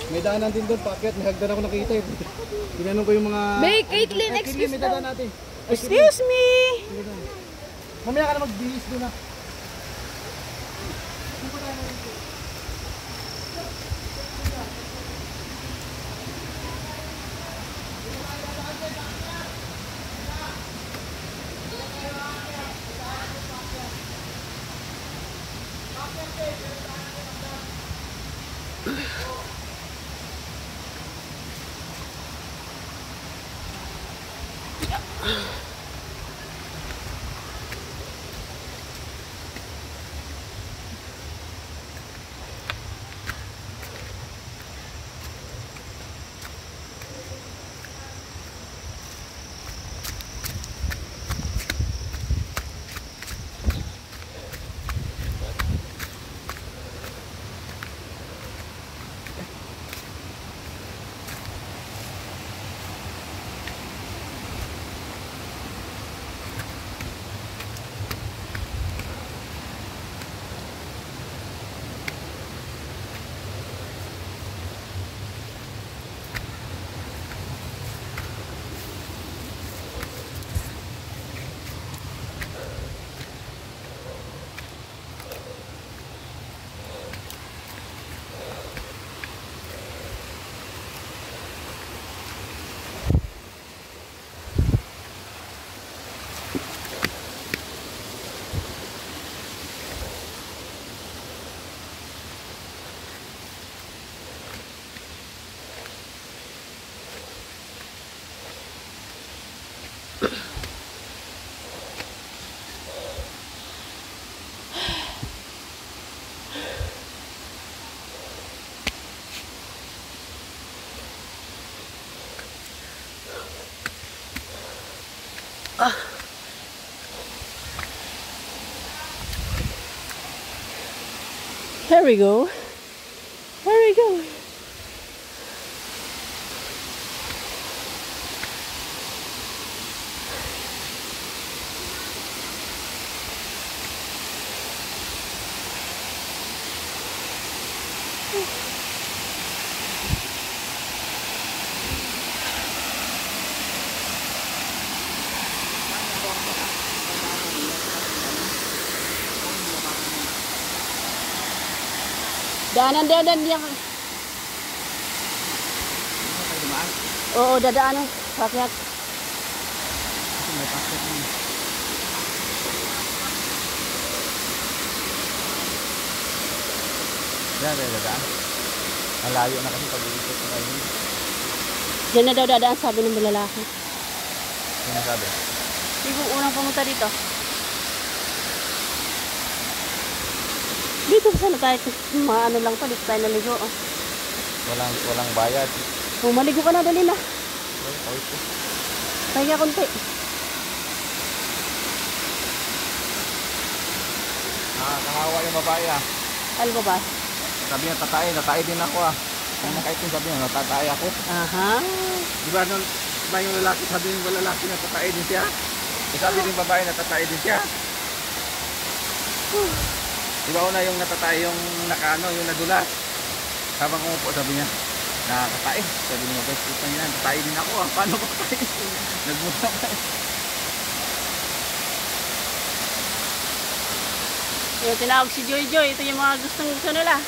May daanan din doon, paakyat. May hagdan ako nakita eh. Tinanong ko yung mga... May Caitlyn, excuse me. May dadaan natin. Excuse me. Mamaya ka na magbihis doon na. Here we go. Here we go. Daanan diyan. Oo, dadaanan. Pakyat. Dadaan. Malayo na kasi pag-iikot na kayo. Diyan na daw dadaan, sabi ng lalaki. Sino sabi? Siguro unang pumunta dito. Dito sana tayo, maano lang pa, dito tayo naligo. Oh. Walang bayad. Oh, maligo ka na, dali na. Okay. Pahinga konti. Nakakahawa yung babae ah. Ano ba ba? Sabi niya tatay din ako ah. Kung kahit yung sabi niya, natatay ako. Aha. Diba yung lalaki, sabi yung lalaki na tatay din siya? Sabi din babae na tatay din siya? Diba una yung natatay, yung nakaano, yung nadulas. Habang umupo, sabi niya, nakakatay. Sabi niya, guys, puta niya, tatay din ako ah. Paano ba tatay? Nagmuna pa eh. Yung tinawag si Joy. Ito yung mga gustong nila.